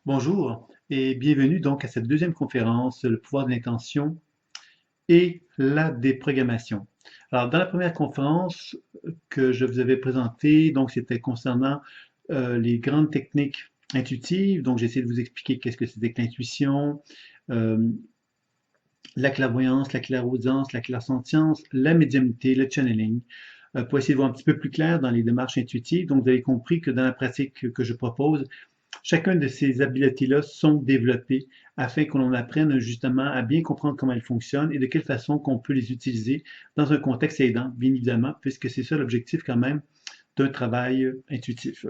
Bonjour et bienvenue donc à cette deuxième conférence, le pouvoir de l'intention et la déprogrammation. Alors, dans la première conférence que je vous avais présentée, donc c'était concernant les grandes techniques intuitives. Donc, j'ai essayé de vous expliquer qu'est-ce que c'était que l'intuition, euh, la clairvoyance, la clairaudience, la clairsentience, la médiumnité, le channeling, pour essayer de voir un petit peu plus clair dans les démarches intuitives. Donc, vous avez compris que dans la pratique que je propose, chacun de ces habiletés-là sont développées afin que l'on apprenne justement à bien comprendre comment elles fonctionnent et de quelle façon qu'on peut les utiliser dans un contexte aidant, bien évidemment, puisque c'est ça l'objectif quand même d'un travail intuitif.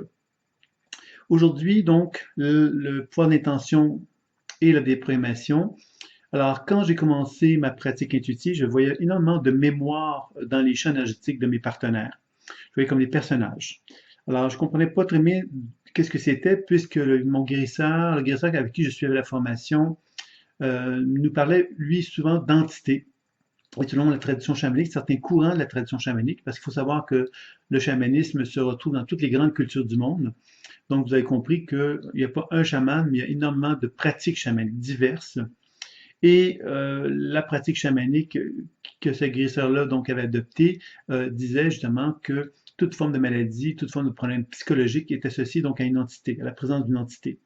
Aujourd'hui, donc, le pouvoir d'intention et la déprogrammation. Alors, quand j'ai commencé ma pratique intuitive, je voyais énormément de mémoire dans les champs énergétiques de mes partenaires. Je voyais comme des personnages. Alors, je comprenais pas très bien qu'est-ce que c'était, puisque mon guérisseur, le guérisseur avec qui je suivais la formation, nous parlait, lui, souvent d'entités. Et selon la tradition chamanique, certains courants de la tradition chamanique, parce qu'il faut savoir que le chamanisme se retrouve dans toutes les grandes cultures du monde. Donc, vous avez compris qu'il n'y a pas un chaman, mais il y a énormément de pratiques chamaniques diverses. Et la pratique chamanique que ce guérisseur-là donc avait adoptée disait justement que toute forme de maladie, toute forme de problème psychologique est associée donc à une entité, à la présence d'une entité.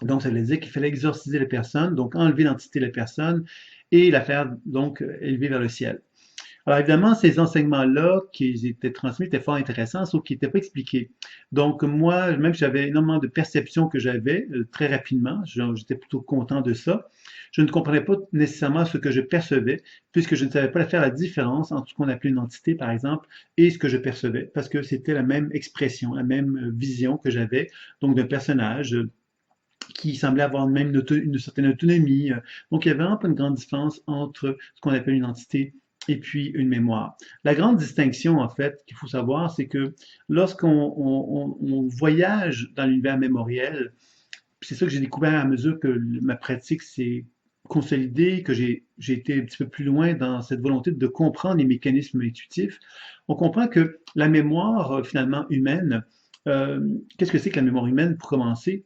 Donc, ça veut dire qu'il fallait exorciser la personne, donc enlever l'entité de la personne et la faire donc élever vers le ciel. Alors évidemment, ces enseignements-là qui étaient transmis étaient fort intéressants, sauf qu'ils n'étaient pas expliqués. Donc moi, même si j'avais énormément de perceptions que j'avais très rapidement, j'étais plutôt content de ça, je ne comprenais pas nécessairement ce que je percevais, puisque je ne savais pas faire la différence entre ce qu'on appelait une entité, par exemple, et ce que je percevais, parce que c'était la même expression, la même vision que j'avais, donc d'un personnage qui semblait avoir même une certaine autonomie. Donc, il y avait vraiment pas une grande différence entre ce qu'on appelle une entité et puis une mémoire. La grande distinction, en fait, qu'il faut savoir, c'est que lorsqu'on voyage dans l'univers mémoriel, c'est ça que j'ai découvert à mesure que ma pratique s'est consolidée, que j'ai été un petit peu plus loin dans cette volonté de comprendre les mécanismes intuitifs, on comprend que la mémoire, finalement, humaine, qu'est-ce que c'est que la mémoire humaine, pour commencer?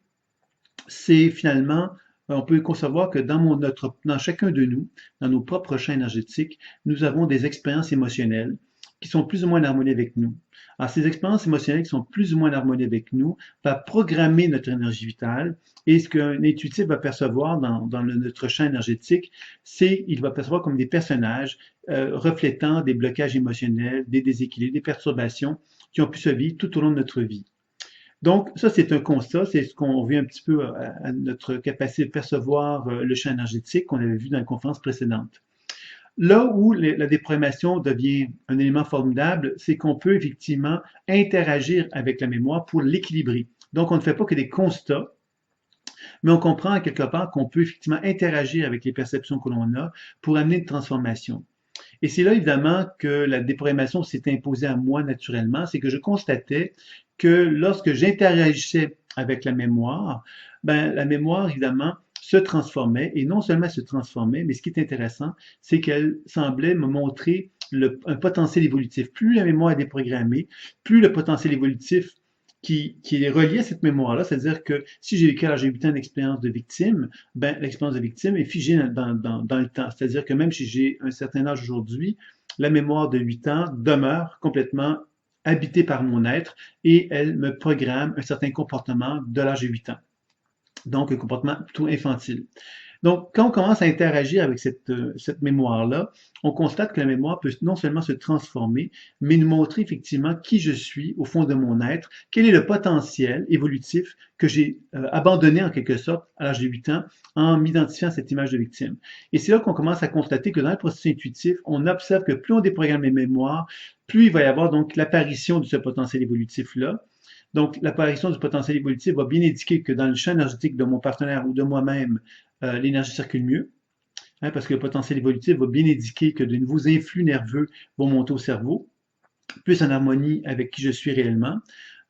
C'est finalement, on peut concevoir que dans chacun de nous, dans nos propres champs énergétiques, nous avons des expériences émotionnelles qui sont plus ou moins en harmonie avec nous. Alors, ces expériences émotionnelles qui sont plus ou moins en harmonie avec nous va programmer notre énergie vitale et ce qu'un intuitif va percevoir dans notre champ énergétique, c'est il va percevoir comme des personnages reflétant des blocages émotionnels, des déséquilibres, des perturbations qui ont pu se vivre tout au long de notre vie. Donc, ça, c'est un constat, c'est ce qu'on revient un petit peu à notre capacité de percevoir le champ énergétique qu'on avait vu dans la conférence précédente. Là où la déprogrammation devient un élément formidable, c'est qu'on peut effectivement interagir avec la mémoire pour l'équilibrer. Donc, on ne fait pas que des constats, mais on comprend quelque part qu'on peut effectivement interagir avec les perceptions que l'on a pour amener une transformation. Et c'est là, évidemment, que la déprogrammation s'est imposée à moi naturellement. C'est que je constatais que lorsque j'interagissais avec la mémoire, ben, la mémoire, évidemment, se transformait. Et non seulement se transformait, mais ce qui est intéressant, c'est qu'elle semblait me montrer un potentiel évolutif. Plus la mémoire est déprogrammée, plus le potentiel évolutif qui est relié à cette mémoire-là, c'est-à-dire que si j'ai vécu à l'âge de 8 ans d'expérience de victime, ben, l'expérience de victime est figée dans le temps. C'est-à-dire que même si j'ai un certain âge aujourd'hui, la mémoire de 8 ans demeure complètement habitée par mon être et elle me programme un certain comportement de l'âge de 8 ans. Donc, un comportement plutôt infantile. Donc, quand on commence à interagir avec cette mémoire-là, on constate que la mémoire peut non seulement se transformer, mais nous montrer effectivement qui je suis au fond de mon être, quel est le potentiel évolutif que j'ai abandonné en quelque sorte à l'âge de 8 ans en m'identifiant à cette image de victime. Et c'est là qu'on commence à constater que dans le processus intuitif, on observe que plus on déprogramme les mémoires, plus il va y avoir donc l'apparition de ce potentiel évolutif-là. Donc, l'apparition du potentiel évolutif va bien indiquer que dans le champ énergétique de mon partenaire ou de moi-même, l'énergie circule mieux, hein, parce que le potentiel évolutif va bien indiquer que de nouveaux influx nerveux vont monter au cerveau, plus en harmonie avec qui je suis réellement.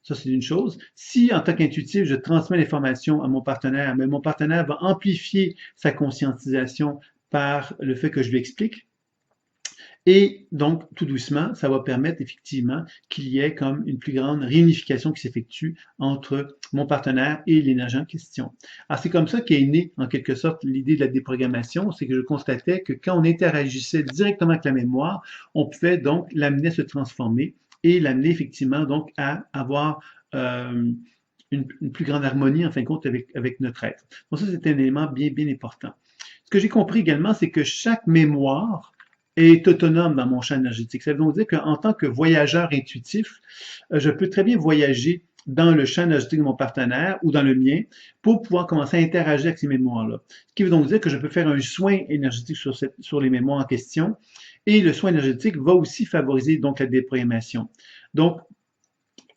Ça, c'est une chose. Si, en tant qu'intuitif, je transmets l'information à mon partenaire, mais mon partenaire va amplifier sa conscientisation par le fait que je lui explique, Et donc, tout doucement, ça va permettre effectivement qu'il y ait comme une plus grande réunification qui s'effectue entre mon partenaire et l'énergie en question. Alors, c'est comme ça qu'est née, en quelque sorte, l'idée de la déprogrammation. C'est que je constatais que quand on interagissait directement avec la mémoire, on pouvait donc l'amener à se transformer et l'amener effectivement donc à avoir une plus grande harmonie, en fin de compte, avec notre être. Donc ça, c'est un élément bien, bien important. Ce que j'ai compris également, c'est que chaque mémoire est autonome dans mon champ énergétique. Ça veut donc dire qu'en tant que voyageur intuitif, je peux très bien voyager dans le champ énergétique de mon partenaire ou dans le mien pour pouvoir commencer à interagir avec ces mémoires-là. Ce qui veut donc dire que je peux faire un soin énergétique sur les mémoires en question et le soin énergétique va aussi favoriser donc la déprogrammation. Donc,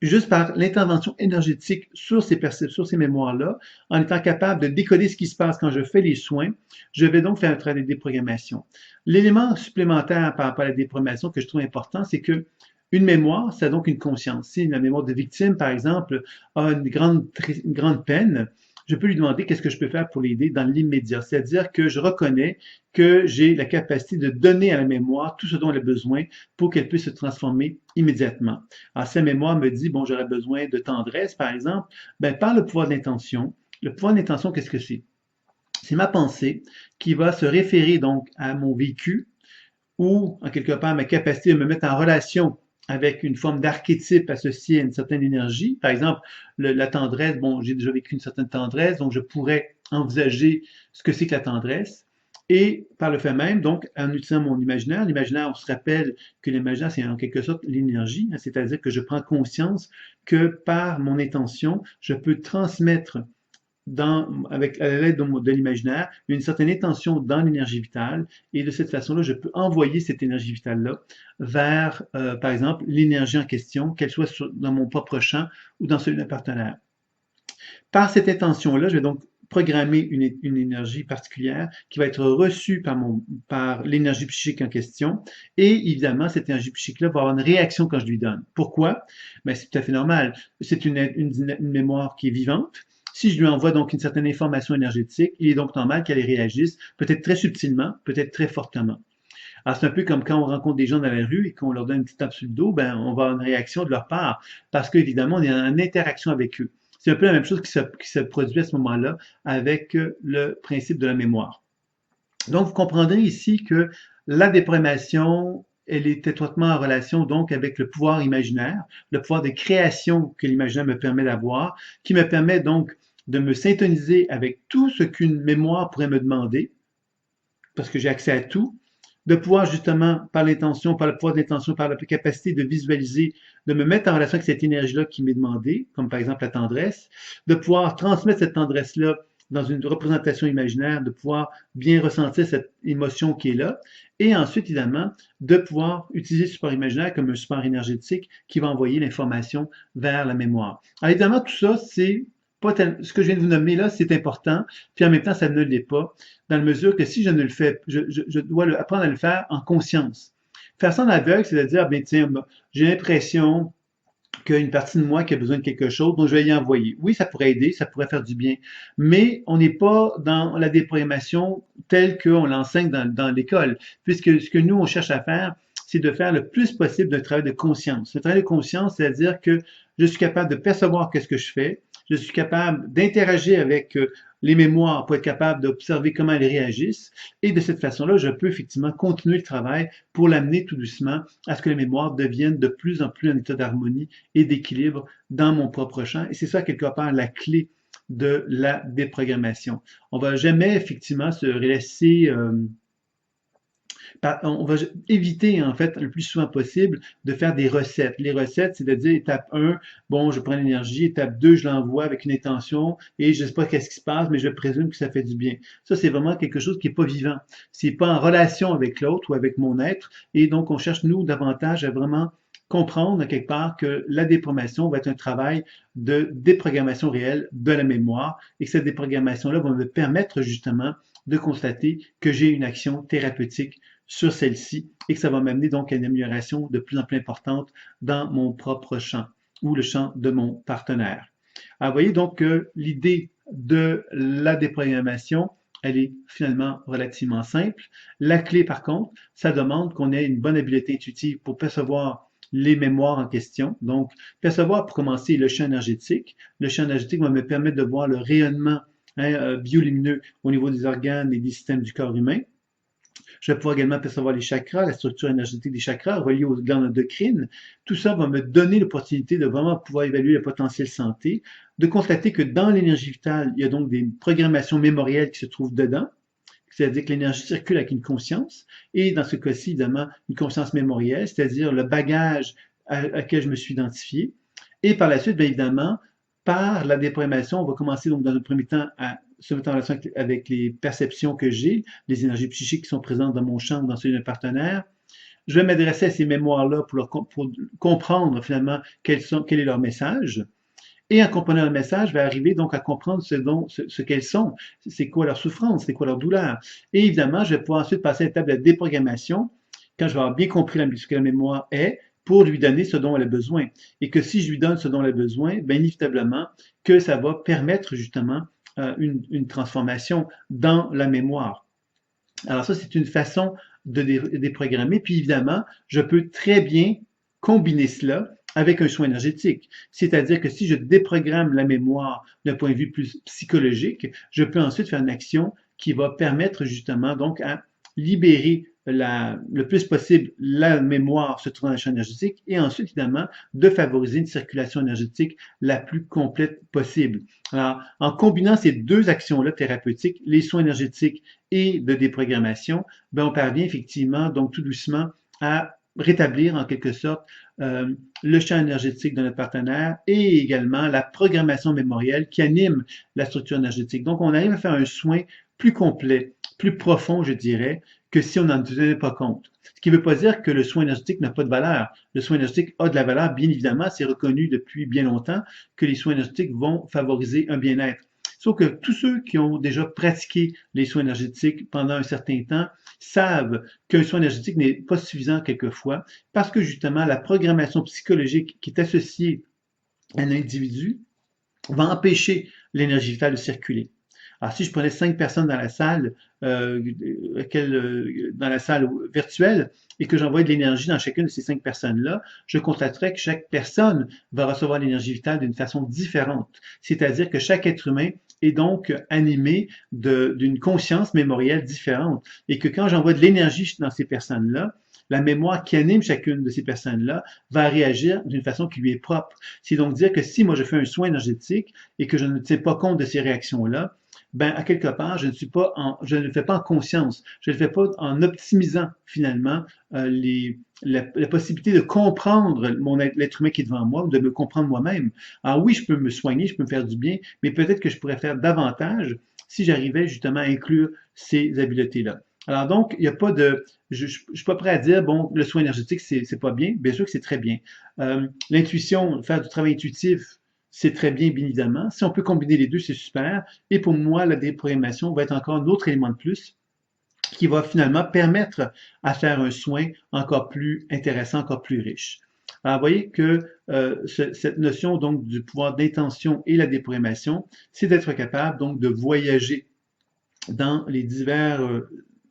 juste par l'intervention énergétique sur ces mémoires-là, en étant capable de décoder ce qui se passe quand je fais les soins, je vais donc faire un travail de déprogrammation. L'élément supplémentaire par rapport à la déprogrammation que je trouve important, c'est que une mémoire, c'est donc une conscience. Si la mémoire de victime, par exemple, a une grande peine, je peux lui demander qu'est-ce que je peux faire pour l'aider dans l'immédiat. C'est-à-dire que je reconnais que j'ai la capacité de donner à la mémoire tout ce dont elle a besoin pour qu'elle puisse se transformer immédiatement. Alors, si la mémoire me dit, bon, j'aurais besoin de tendresse, par exemple, ben, par le pouvoir de l'intention, le pouvoir de l'intention, qu'est-ce que c'est? C'est ma pensée qui va se référer donc à mon vécu ou, en quelque part, ma capacité de me mettre en relation avec une forme d'archétype associé à une certaine énergie. Par exemple, la tendresse, bon, j'ai déjà vécu une certaine tendresse, donc je pourrais envisager ce que c'est que la tendresse. Et par le fait même, donc, en utilisant mon imaginaire, l'imaginaire, on se rappelle que l'imaginaire, c'est en quelque sorte l'énergie, hein, c'est-à-dire que je prends conscience que par mon intention, je peux transmettre avec à l'aide de l'imaginaire, une certaine intention dans l'énergie vitale, et de cette façon-là, je peux envoyer cette énergie vitale-là vers, par exemple, l'énergie en question, qu'elle soit dans mon propre champ ou dans celui d'un partenaire. Par cette intention-là, je vais donc programmer une énergie particulière qui va être reçue par l'énergie psychique en question. Et évidemment, cette énergie psychique-là va avoir une réaction quand je lui donne. Pourquoi? Ben, c'est tout à fait normal. C'est une mémoire qui est vivante. Si je lui envoie donc une certaine information énergétique, il est donc normal qu'elle réagisse, peut-être très subtilement, peut-être très fortement. Alors, c'est un peu comme quand on rencontre des gens dans la rue et qu'on leur donne une petite tape sur le dos, ben, on va avoir une réaction de leur part parce qu'évidemment, on est en interaction avec eux. C'est un peu la même chose qui se produit à ce moment-là avec le principe de la mémoire. Donc, vous comprendrez ici que la déprogrammation, elle est étroitement en relation donc avec le pouvoir imaginaire, le pouvoir de création que l'imaginaire me permet d'avoir, qui me permet donc de me syntoniser avec tout ce qu'une mémoire pourrait me demander, parce que j'ai accès à tout, de pouvoir justement, par l'intention, par le pouvoir de l'intention, par la capacité de visualiser, de me mettre en relation avec cette énergie-là qui m'est demandée, comme par exemple la tendresse, de pouvoir transmettre cette tendresse-là dans une représentation imaginaire, de pouvoir bien ressentir cette émotion qui est là, et ensuite, évidemment, de pouvoir utiliser le support imaginaire comme un support énergétique qui va envoyer l'information vers la mémoire. Alors évidemment, tout ça, c'est ce que je viens de vous nommer là, c'est important, puis en même temps, ça ne l'est pas, dans la mesure que si je ne le fais, je dois apprendre à le faire en conscience. Faire ça en aveugle, c'est de dire, ben tiens, j'ai l'impression qu'il y a une partie de moi qui a besoin de quelque chose, donc je vais y envoyer. Oui, ça pourrait aider, ça pourrait faire du bien, mais on n'est pas dans la déprogrammation telle qu'on l'enseigne dans l'école, puisque ce que nous, on cherche à faire, c'est de faire le plus possible d'un travail de conscience. Le travail de conscience, c'est-à-dire que je suis capable de percevoir qu'est-ce que je fais, je suis capable d'interagir avec les mémoires pour être capable d'observer comment elles réagissent. Et de cette façon-là, je peux effectivement continuer le travail pour l'amener tout doucement à ce que les mémoires deviennent de plus en plus un état d'harmonie et d'équilibre dans mon propre champ. Et c'est ça, quelque part, la clé de la déprogrammation. On va jamais effectivement se laisser on va éviter, en fait, le plus souvent possible, de faire des recettes. Les recettes, c'est de dire étape 1, bon, je prends l'énergie, étape 2, je l'envoie avec une intention et je ne sais pas qu'est-ce qui se passe, mais je présume que ça fait du bien. Ça, c'est vraiment quelque chose qui n'est pas vivant. C'est pas en relation avec l'autre ou avec mon être. Et donc, on cherche, nous, davantage à vraiment comprendre quelque part que la déprogrammation va être un travail de déprogrammation réelle de la mémoire et que cette déprogrammation-là va me permettre justement de constater que j'ai une action thérapeutique sur celle-ci et que ça va m'amener donc à une amélioration de plus en plus importante dans mon propre champ ou le champ de mon partenaire. Alors, vous voyez donc que l'idée de la déprogrammation, elle est finalement relativement simple. La clé, par contre, ça demande qu'on ait une bonne habileté intuitive pour percevoir les mémoires en question. Donc, percevoir pour commencer le champ énergétique. Le champ énergétique va me permettre de voir le rayonnement biolumineux au niveau des organes et des systèmes du corps humain. Je vais pouvoir également percevoir les chakras, la structure énergétique des chakras reliée aux glandes endocrines. Tout ça va me donner l'opportunité de vraiment pouvoir évaluer le potentiel santé, de constater que dans l'énergie vitale, il y a donc des programmations mémorielles qui se trouvent dedans, c'est-à-dire que l'énergie circule avec une conscience, et dans ce cas-ci, évidemment, une conscience mémorielle, c'est-à-dire le bagage à laquelle je me suis identifié. Et par la suite, bien évidemment, par la déprogrammation, on va commencer donc dans un premier temps à se mettre en relation avec les perceptions que j'ai, les énergies psychiques qui sont présentes dans mon champ ou dans celui d'un partenaire. Je vais m'adresser à ces mémoires-là pour comprendre finalement quel est leur message. Et en comprenant le message, je vais arriver donc à comprendre ce qu'elles sont, c'est quoi leur souffrance, c'est quoi leur douleur. Et évidemment, je vais pouvoir ensuite passer à l'étape de la déprogrammation, quand je vais avoir bien compris ce que la mémoire est, pour lui donner ce dont elle a besoin. Et que si je lui donne ce dont elle a besoin, bien inévitablement, que ça va permettre justement une transformation dans la mémoire. Alors ça, c'est une façon de déprogrammer. Puis évidemment, je peux très bien combiner cela avec un soin énergétique. C'est-à-dire que si je déprogramme la mémoire d'un point de vue plus psychologique, je peux ensuite faire une action qui va permettre justement donc à libérer le plus possible la mémoire se trouvant dans le champ énergétique et ensuite, évidemment, de favoriser une circulation énergétique la plus complète possible. Alors, en combinant ces deux actions-là thérapeutiques, les soins énergétiques et de déprogrammation, ben on parvient effectivement, donc tout doucement, à rétablir en quelque sorte le champ énergétique de notre partenaire et également la programmation mémorielle qui anime la structure énergétique. Donc, on arrive à faire un soin plus complet, plus profond, je dirais, que si on n'en tenait pas compte. Ce qui ne veut pas dire que le soin énergétique n'a pas de valeur. Le soin énergétique a de la valeur, bien évidemment, c'est reconnu depuis bien longtemps que les soins énergétiques vont favoriser un bien-être. Sauf que tous ceux qui ont déjà pratiqué les soins énergétiques pendant un certain temps savent qu'un soin énergétique n'est pas suffisant quelquefois parce que justement la programmation psychologique qui est associée à un individu va empêcher l'énergie vitale de circuler. Alors, si je prenais 5 personnes dans la salle, dans la salle virtuelle, et que j'envoie de l'énergie dans chacune de ces 5 personnes-là, je constaterais que chaque personne va recevoir l'énergie vitale d'une façon différente. C'est-à-dire que chaque être humain est donc animé d'une conscience mémorielle différente. Et que quand j'envoie de l'énergie dans ces personnes-là, la mémoire qui anime chacune de ces personnes-là va réagir d'une façon qui lui est propre. C'est donc dire que si moi je fais un soin énergétique et que je ne tiens pas compte de ces réactions-là, ben à quelque part, je ne le fais pas en conscience, je ne le fais pas en optimisant finalement la possibilité de comprendre l'être humain qui est devant moi ou de me comprendre moi-même. Alors oui, je peux me soigner, je peux me faire du bien, mais peut-être que je pourrais faire davantage si j'arrivais justement à inclure ces habiletés-là. Alors donc, il n'y a pas de, je suis pas prêt à dire bon, le soin énergétique c'est pas bien. Bien sûr que c'est très bien. L'intuition, faire du travail intuitif, c'est très bien, bien évidemment. Si on peut combiner les deux, c'est super. Et pour moi, la déprogrammation va être encore un autre élément de plus qui va finalement permettre à faire un soin encore plus intéressant, encore plus riche. Alors, vous voyez que cette notion donc du pouvoir d'intention et la déprogrammation, c'est d'être capable donc de voyager dans les divers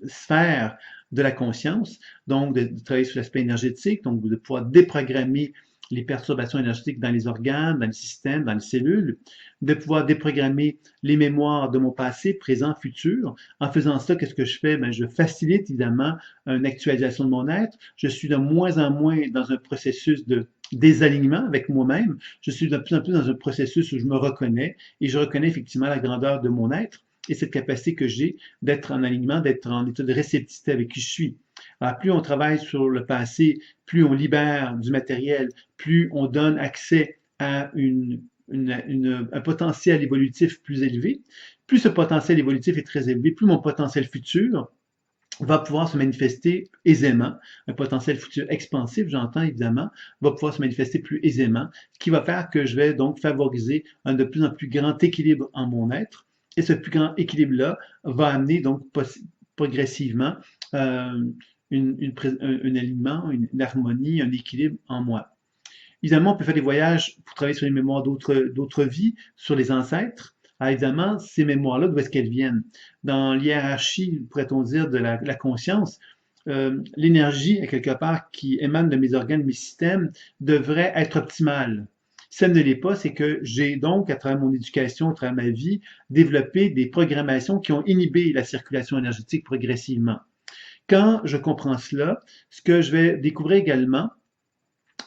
sphères de la conscience, donc de travailler sur l'aspect énergétique, donc de pouvoir déprogrammer les perturbations énergétiques dans les organes, dans les systèmes, dans les cellules, de pouvoir déprogrammer les mémoires de mon passé, présent, futur. En faisant ça, qu'est-ce que je fais? Ben, je facilite évidemment une actualisation de mon être. Je suis de moins en moins dans un processus de désalignement avec moi-même. Je suis de plus en plus dans un processus où je me reconnais et je reconnais effectivement la grandeur de mon être et cette capacité que j'ai d'être en alignement, d'être en état de réceptivité avec qui je suis. Alors, plus on travaille sur le passé, plus on libère du matériel, plus on donne accès à un potentiel évolutif plus élevé. Plus ce potentiel évolutif est très élevé, plus mon potentiel futur va pouvoir se manifester aisément. Un potentiel futur expansif, j'entends évidemment, va pouvoir se manifester plus aisément, ce qui va faire que je vais donc favoriser un de plus en plus grand équilibre en mon être. Et ce plus grand équilibre-là va amener donc progressivement un alignement, une harmonie, un équilibre en moi. Évidemment, on peut faire des voyages pour travailler sur les mémoires d'autres vies, sur les ancêtres. Alors évidemment, ces mémoires-là, d'où est-ce qu'elles viennent? Dans l'hiérarchie, pourrait-on dire, de la conscience, l'énergie, quelque part, qui émane de mes organes, de mes systèmes, devrait être optimale. Si elle ne l'est pas, c'est que j'ai donc, à travers mon éducation, à travers ma vie, développé des programmations qui ont inhibé la circulation énergétique progressivement. Quand je comprends cela, ce que je vais découvrir également,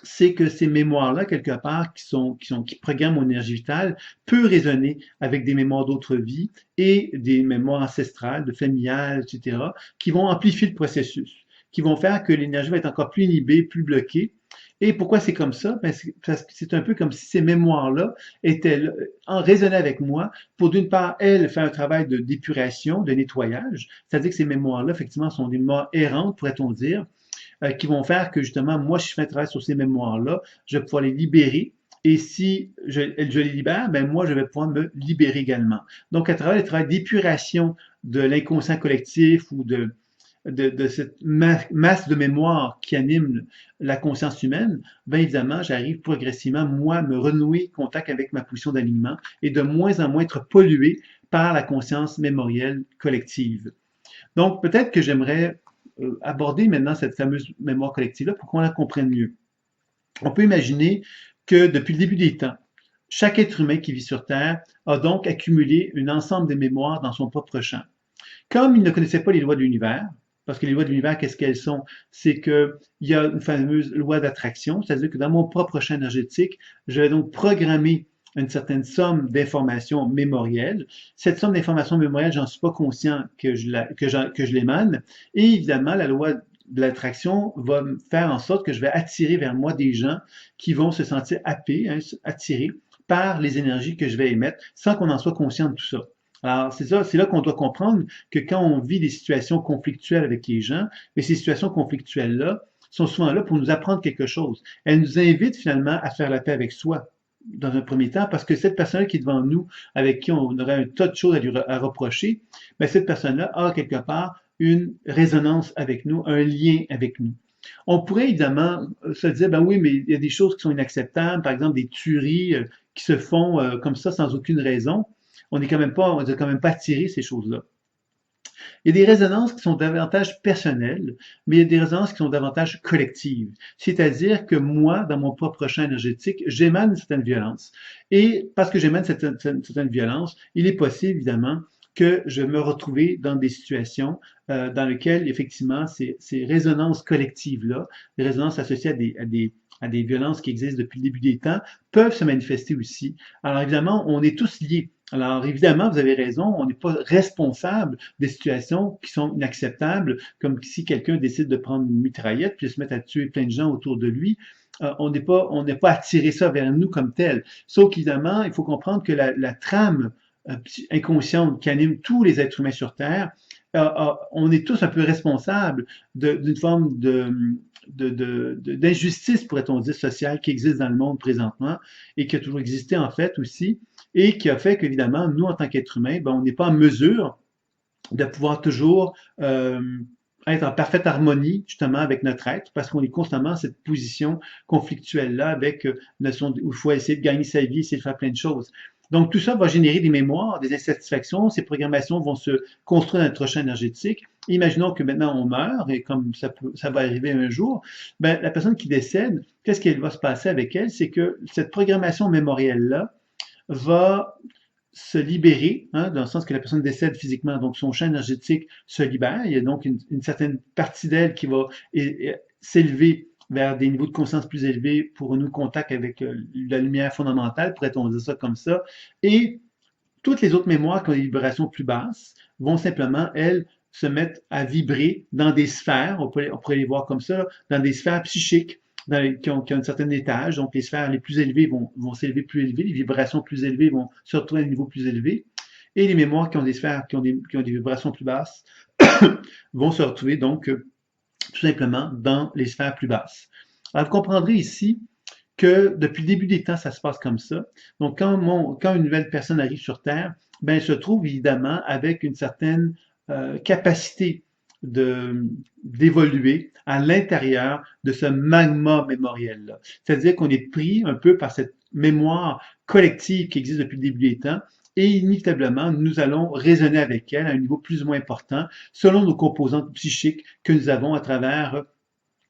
c'est que ces mémoires-là, quelque part, qui programment mon énergie vitale, peut résonner avec des mémoires d'autres vies et des mémoires ancestrales, de familiales, etc., qui vont amplifier le processus, qui vont faire que l'énergie va être encore plus inhibée, plus bloquée. Et pourquoi c'est comme ça? Ben, parce que c'est un peu comme si ces mémoires-là étaient en résonnaient avec moi pour, d'une part, elles, faire un travail de d'épuration, de nettoyage, c'est-à-dire que ces mémoires-là, effectivement, sont des mémoires errantes, pourrait-on dire, qui vont faire que justement, moi, si je fais un travail sur ces mémoires-là, je vais pouvoir les libérer. Et si je les libère, ben moi, je vais pouvoir me libérer également. Donc, à travers le travail d'épuration de l'inconscient collectif ou de cette masse de mémoire qui anime la conscience humaine, bien évidemment, j'arrive progressivement, moi, à me renouer contact avec ma position d'alignement et de moins en moins être pollué par la conscience mémorielle collective. Donc, peut-être que j'aimerais aborder maintenant cette fameuse mémoire collective-là pour qu'on la comprenne mieux. On peut imaginer que depuis le début des temps, chaque être humain qui vit sur Terre a donc accumulé un ensemble de mémoires dans son propre champ. Comme il ne connaissait pas les lois de l'univers, parce que les lois de l'univers, qu'est-ce qu'elles sont? C'est qu'il y a une fameuse loi d'attraction, c'est-à-dire que dans mon propre champ énergétique, je vais donc programmer une certaine somme d'informations mémorielles. Cette somme d'informations mémorielles, j'en suis pas conscient que je l'émane. Et évidemment, la loi de l'attraction va faire en sorte que je vais attirer vers moi des gens qui vont se sentir happés, hein, attirés par les énergies que je vais émettre sans qu'on en soit conscient de tout ça. Alors, c'est ça, c'est là qu'on doit comprendre que quand on vit des situations conflictuelles avec les gens, mais ces situations conflictuelles-là sont souvent là pour nous apprendre quelque chose. Elles nous invitent finalement à faire la paix avec soi dans un premier temps, parce que cette personne qui est devant nous, avec qui on aurait un tas de choses à reprocher, ben cette personne-là a quelque part une résonance avec nous, un lien avec nous. On pourrait évidemment se dire, ben oui, mais il y a des choses qui sont inacceptables, par exemple des tueries qui se font comme ça sans aucune raison. On n'est quand même pas, on ne quand même pas attiré ces choses-là. Il y a des résonances qui sont davantage personnelles, mais il y a des résonances qui sont davantage collectives. C'est-à-dire que moi, dans mon propre champ énergétique, j'émane une certaine violence. Et parce que j'émane cette certaine violence, il est possible, évidemment, que je me retrouve dans des situations dans lesquelles, effectivement, ces résonances collectives-là, les résonances associées à des violences qui existent depuis le début des temps, peuvent se manifester aussi. Alors, évidemment, on est tous liés. Alors, évidemment, vous avez raison, on n'est pas responsable des situations qui sont inacceptables, comme si quelqu'un décide de prendre une mitraillette puis de se mettre à tuer plein de gens autour de lui. On n'est pas attiré ça vers nous comme tel. Sauf qu'évidemment, il faut comprendre que la trame inconsciente qui anime tous les êtres humains sur Terre, on est tous un peu responsables d'une forme d'injustice, pourrait-on dire, sociale qui existe dans le monde présentement et qui a toujours existé en fait aussi, et qui a fait qu'évidemment, nous, en tant qu'êtres humains, ben, on n'est pas en mesure de pouvoir toujours être en parfaite harmonie justement avec notre être, parce qu'on est constamment dans cette position conflictuelle-là avec notion où il faut essayer de gagner sa vie, essayer de faire plein de choses. Donc tout ça va générer des mémoires, des insatisfactions, ces programmations vont se construire dans notre champ énergétique. Imaginons que maintenant on meurt, et comme ça va arriver un jour, ben, la personne qui décède, qu'est-ce qui va se passer avec elle? C'est que cette programmation mémorielle-là va se libérer, hein, dans le sens que la personne décède physiquement, donc son champ énergétique se libère. Il y a donc une certaine partie d'elle qui va s'élever vers des niveaux de conscience plus élevés pour nous contact avec la lumière fondamentale, pourrait-on dire ça comme ça. Et toutes les autres mémoires qui ont des vibrations plus basses vont simplement, elles, se mettre à vibrer dans des sphères, on pourrait les voir comme ça, dans des sphères psychiques qui ont un certain étage. Donc, les sphères les plus élevées vont s'élever plus élevées, les vibrations plus élevées vont se retrouver à un niveau plus élevé. Et les mémoires qui ont des sphères qui ont des vibrations plus basses vont se retrouver donc tout simplement dans les sphères plus basses. Alors, vous comprendrez ici que depuis le début des temps, ça se passe comme ça. Donc, quand une nouvelle personne arrive sur Terre, ben, elle se trouve évidemment avec une certaine capacité d'évoluer à l'intérieur de ce magma mémoriel-là. C'est-à-dire qu'on est pris un peu par cette mémoire collective qui existe depuis le début des temps et inévitablement, nous allons raisonner avec elle à un niveau plus ou moins important selon nos composantes psychiques que nous avons à travers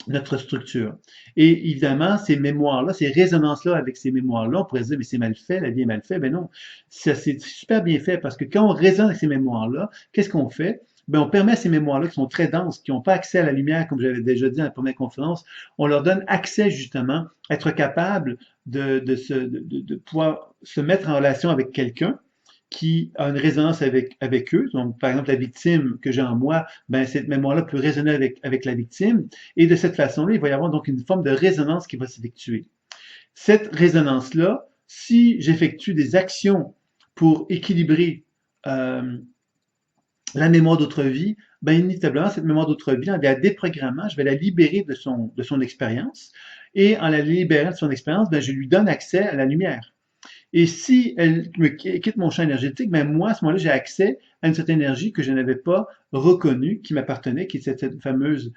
notre structure. Et évidemment, ces mémoires-là, ces résonances-là avec ces mémoires-là, on pourrait se dire, mais c'est mal fait, la vie est mal faite. Ben non, c'est super bien fait parce que quand on résonne avec ces mémoires-là, qu'est-ce qu'on fait? Ben, on permet à ces mémoires-là qui sont très denses, qui n'ont pas accès à la lumière, comme j'avais déjà dit dans la première conférence, on leur donne accès justement à être capable de pouvoir se mettre en relation avec quelqu'un qui a une résonance avec eux. Donc, par exemple, la victime que j'ai en moi, ben, cette mémoire-là peut résonner avec la victime. Et de cette façon-là, il va y avoir donc une forme de résonance qui va s'effectuer. Cette résonance-là, si j'effectue des actions pour équilibrer euh, la mémoire d'autre vie, ben, inévitablement, cette mémoire d'autre vie, en la déprogrammant, je vais la libérer de son expérience. Et en la libérant de son expérience, ben, je lui donne accès à la lumière. Et si elle me quitte mon champ énergétique, ben moi, à ce moment-là, j'ai accès à une certaine énergie que je n'avais pas reconnue, qui m'appartenait, qui est cette fameuse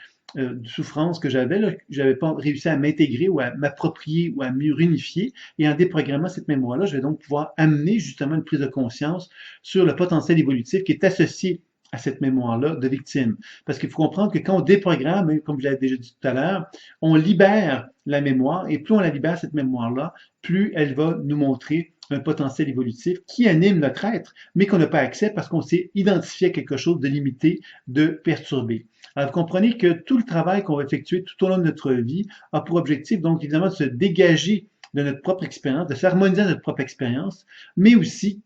souffrance que j'avais pas réussi à m'intégrer ou à m'approprier ou à mieux réunifier. Et en déprogrammant cette mémoire-là, je vais donc pouvoir amener justement une prise de conscience sur le potentiel évolutif qui est associé à cette mémoire-là de victime. Parce qu'il faut comprendre que quand on déprogramme, comme je l'avais déjà dit tout à l'heure, on libère la mémoire et plus on la libère, cette mémoire-là, plus elle va nous montrer un potentiel évolutif qui anime notre être, mais qu'on n'a pas accès parce qu'on s'est identifié à quelque chose de limité, de perturbé. Alors, vous comprenez que tout le travail qu'on va effectuer tout au long de notre vie a pour objectif, donc, évidemment, de se dégager de notre propre expérience, de s'harmoniser à notre propre expérience, mais aussi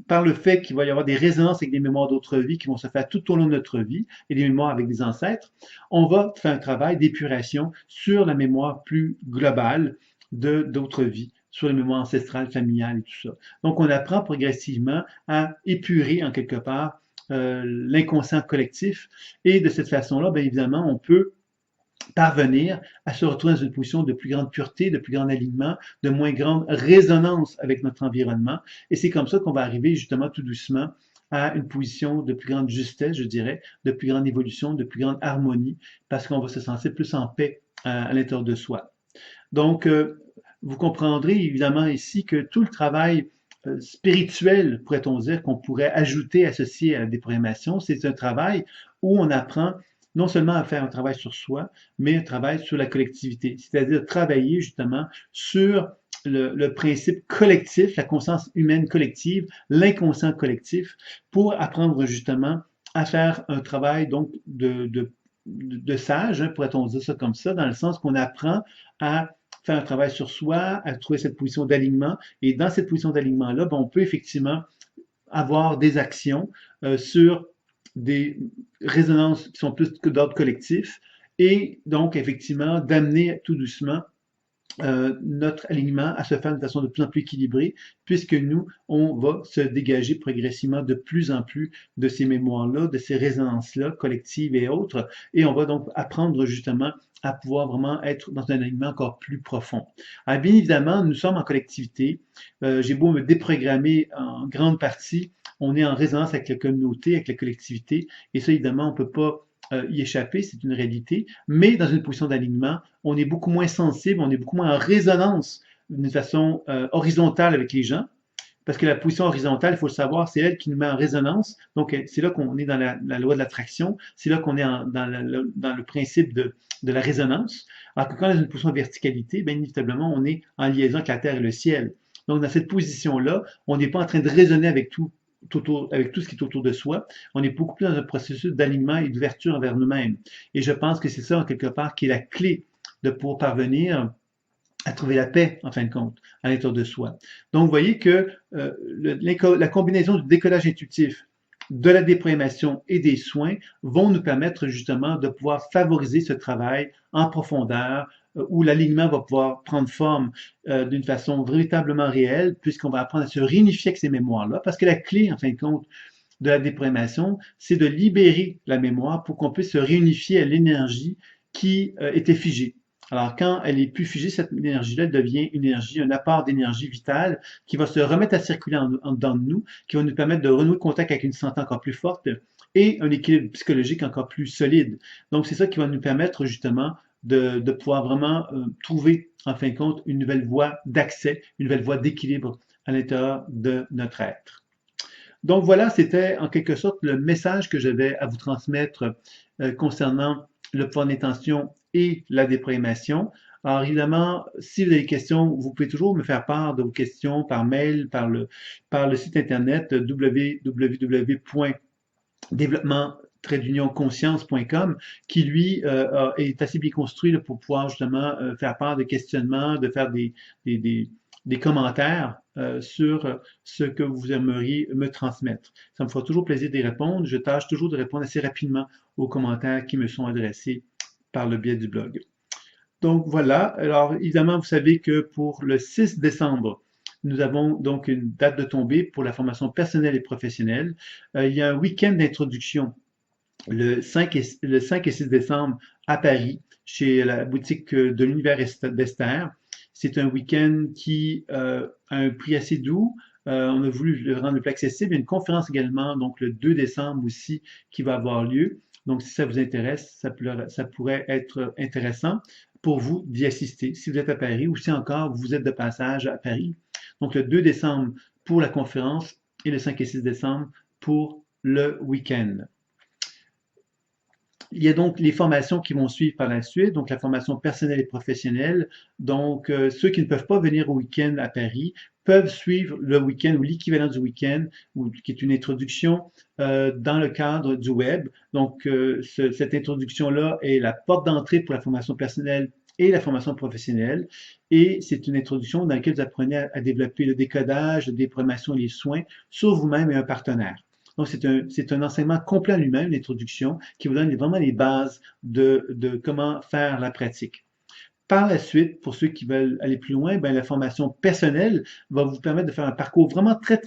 par le fait qu'il va y avoir des résonances avec des mémoires d'autres vies qui vont se faire tout au long de notre vie et des mémoires avec des ancêtres, on va faire un travail d'épuration sur la mémoire plus globale de d'autres vies, sur les mémoires ancestrales, familiales et tout ça. Donc, on apprend progressivement à épurer en quelque part l'inconscient collectif et de cette façon-là, bien évidemment, on peut parvenir à se retrouver dans une position de plus grande pureté, de plus grand alignement, de moins grande résonance avec notre environnement. Et c'est comme ça qu'on va arriver justement tout doucement à une position de plus grande justesse, je dirais, de plus grande évolution, de plus grande harmonie, parce qu'on va se sentir plus en paix à l'intérieur de soi. Donc, vous comprendrez évidemment ici que tout le travail spirituel, pourrait-on dire, qu'on pourrait ajouter, associer à la déprogrammation, c'est un travail où on apprend non seulement à faire un travail sur soi, mais un travail sur la collectivité, c'est-à-dire travailler justement sur le principe collectif, la conscience humaine collective, l'inconscient collectif, pour apprendre justement à faire un travail donc de sage, hein, pourrait-on dire ça comme ça, dans le sens qu'on apprend à faire un travail sur soi, à trouver cette position d'alignement. Et dans cette position d'alignement-là, ben, on peut effectivement avoir des actions sur des résonances qui sont plus que d'ordre collectif et donc effectivement d'amener tout doucement notre alignement à se faire de façon de plus en plus équilibrée, puisque nous, on va se dégager progressivement de plus en plus de ces mémoires-là, de ces résonances-là, collectives et autres, et on va donc apprendre justement à pouvoir vraiment être dans un alignement encore plus profond. Alors, bien évidemment, nous sommes en collectivité. J'ai beau me déprogrammer en grande partie, on est en résonance avec la communauté, avec la collectivité, et ça, évidemment, on ne peut pas y échapper, c'est une réalité, mais dans une position d'alignement, on est beaucoup moins sensible, on est beaucoup moins en résonance d'une façon horizontale avec les gens, parce que la position horizontale, il faut le savoir, c'est elle qui nous met en résonance. Donc, c'est là qu'on est dans la loi de l'attraction, c'est là qu'on est dans le principe de la résonance. Alors que quand on est dans une position de verticalité, bien inévitablement, on est en liaison avec la terre et le ciel. Donc, dans cette position-là, on n'est pas en train de résonner avec avec tout ce qui est autour de soi. On est beaucoup plus dans un processus d'alignement et d'ouverture envers nous-mêmes. Et je pense que c'est ça, en quelque part, qui est la clé de pouvoir parvenir à trouver la paix, en fin de compte, à l'intérieur de soi. Donc, vous voyez que la combinaison du décollage intuitif, de la déprogrammation et des soins vont nous permettre justement de pouvoir favoriser ce travail en profondeur, où l'alignement va pouvoir prendre forme d'une façon véritablement réelle, puisqu'on va apprendre à se réunifier avec ces mémoires-là, parce que la clé, en fin de compte, de la déprogrammation, c'est de libérer la mémoire pour qu'on puisse se réunifier à l'énergie qui était figée. Alors, quand elle est plus figée, cette énergie-là, elle devient une énergie, un apport d'énergie vitale qui va se remettre à circuler en dedans de nous, qui va nous permettre de renouer contact avec une santé encore plus forte et un équilibre psychologique encore plus solide. Donc, c'est ça qui va nous permettre justement de pouvoir vraiment trouver, en fin de compte, une nouvelle voie d'accès, une nouvelle voie d'équilibre à l'intérieur de notre être. Donc voilà, c'était en quelque sorte le message que j'avais à vous transmettre concernant le pouvoir d'intention et la déprogrammation. Alors évidemment, si vous avez des questions, vous pouvez toujours me faire part de vos questions par mail, par le site internet www.développement-conscience.com qui lui est assez bien construit là, pour pouvoir justement faire part des questionnements, de faire des, des, des commentaires sur ce que vous aimeriez me transmettre. Ça me fera toujours plaisir d'y répondre. Je tâche toujours de répondre assez rapidement aux commentaires qui me sont adressés par le biais du blog. Donc voilà, alors évidemment, vous savez que pour le 6 décembre, nous avons donc une date de tombée pour la formation personnelle et professionnelle. Il y a un week-end d'introduction le 5 et 6 décembre à Paris, chez la boutique de l'univers d'Esther. C'est un week-end qui a un prix assez doux. On a voulu le rendre le plus accessible. Il y a une conférence également, donc le 2 décembre aussi, qui va avoir lieu. Donc, si ça vous intéresse, ça pourrait être intéressant pour vous d'y assister si vous êtes à Paris ou si encore vous êtes de passage à Paris. Donc, le 2 décembre pour la conférence et le 5 et 6 décembre pour le week-end. Il y a donc les formations qui vont suivre par la suite, donc la formation personnelle et professionnelle. Donc, ceux qui ne peuvent pas venir au week-end à Paris peuvent suivre le week-end ou l'équivalent du week-end, qui est une introduction dans le cadre du web. Donc, cette introduction-là est la porte d'entrée pour la formation personnelle et la formation professionnelle. Et c'est une introduction dans laquelle vous apprenez à développer le décodage, la déprogrammation et les soins sur vous-même et un partenaire. Donc, c'est un enseignement complet en lui-même, une introduction, qui vous donne vraiment les bases de comment faire la pratique. Par la suite, pour ceux qui veulent aller plus loin, ben, la formation personnelle va vous permettre de faire un parcours vraiment très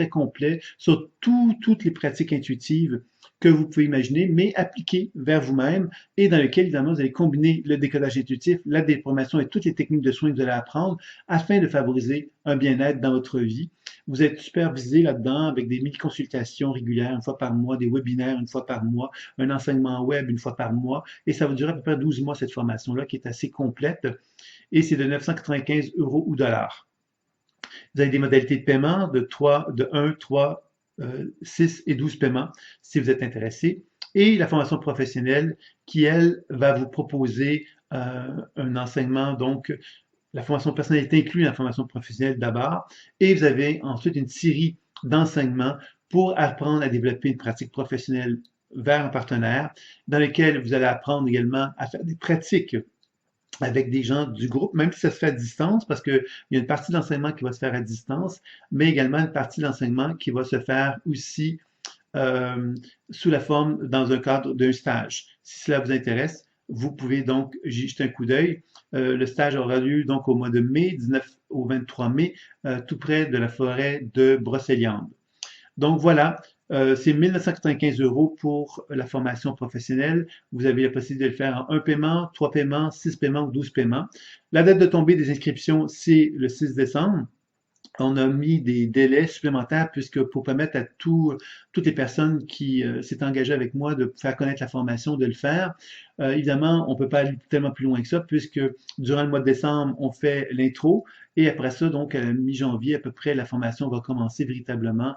complet sur toutes les pratiques intuitives que vous pouvez imaginer, mais appliquées vers vous-même et dans lequel, évidemment, vous allez combiner le décodage intuitif, la déprogrammation et toutes les techniques de soins que vous allez apprendre afin de favoriser un bien-être dans votre vie. Vous êtes supervisé là-dedans avec des mini-consultations régulières, une fois par mois, des webinaires une fois par mois, un enseignement web une fois par mois, et ça va durer à peu près 12 mois, cette formation-là, qui est assez complète, et c'est de 995 € ou dollars. Vous avez des modalités de paiement de 1, 3, 6 et 12 paiements, si vous êtes intéressé, et la formation professionnelle qui, elle, va vous proposer un enseignement, donc la formation personnelle est inclue dans la formation professionnelle d'abord, et vous avez ensuite une série d'enseignements pour apprendre à développer une pratique professionnelle vers un partenaire, dans lequel vous allez apprendre également à faire des pratiques avec des gens du groupe, même si ça se fait à distance, parce qu'il y a une partie de l'enseignement qui va se faire à distance, mais également une partie de l'enseignement qui va se faire aussi sous la forme dans un cadre d'un stage. Si cela vous intéresse, vous pouvez donc y jeter un coup d'œil. Le stage aura lieu donc au mois de mai, 19 au 23 mai, tout près de la forêt de Brocéliande. Donc voilà, c'est 1995 € pour la formation professionnelle. Vous avez la possibilité de le faire en 1 paiement, 3 paiements, 6 paiements ou 12 paiements. La date de tombée des inscriptions, c'est le 6 décembre. On a mis des délais supplémentaires puisque pour permettre à toutes les personnes qui s'étaient engagées avec moi de faire connaître la formation, de le faire. Évidemment, on ne peut pas aller tellement plus loin que ça puisque durant le mois de décembre, on fait l'intro et après ça, donc à la mi-janvier à peu près, la formation va commencer véritablement.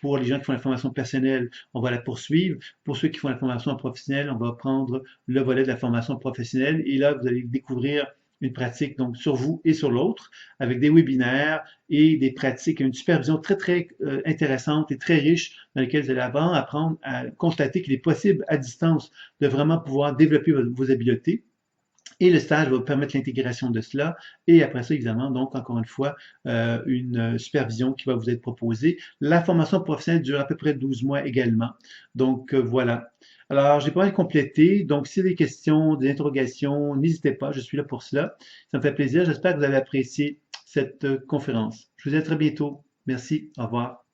Pour les gens qui font la formation personnelle, on va la poursuivre. Pour ceux qui font la formation professionnelle, on va prendre le volet de la formation professionnelle et là, vous allez découvrir une pratique donc sur vous et sur l'autre, avec des webinaires et des pratiques, une supervision très intéressante et très riche dans lesquelles vous allez apprendre à constater qu'il est possible à distance de vraiment pouvoir développer vos habiletés. Et le stage va vous permettre l'intégration de cela. Et après ça, évidemment, donc, encore une fois, une supervision qui va vous être proposée. La formation professionnelle dure à peu près 12 mois également. Donc, voilà. Alors, j'ai pas mal complété. Donc, si vous avez des questions, des interrogations, n'hésitez pas, je suis là pour cela. Ça me fait plaisir. J'espère que vous avez apprécié cette conférence. Je vous dis à très bientôt. Merci. Au revoir.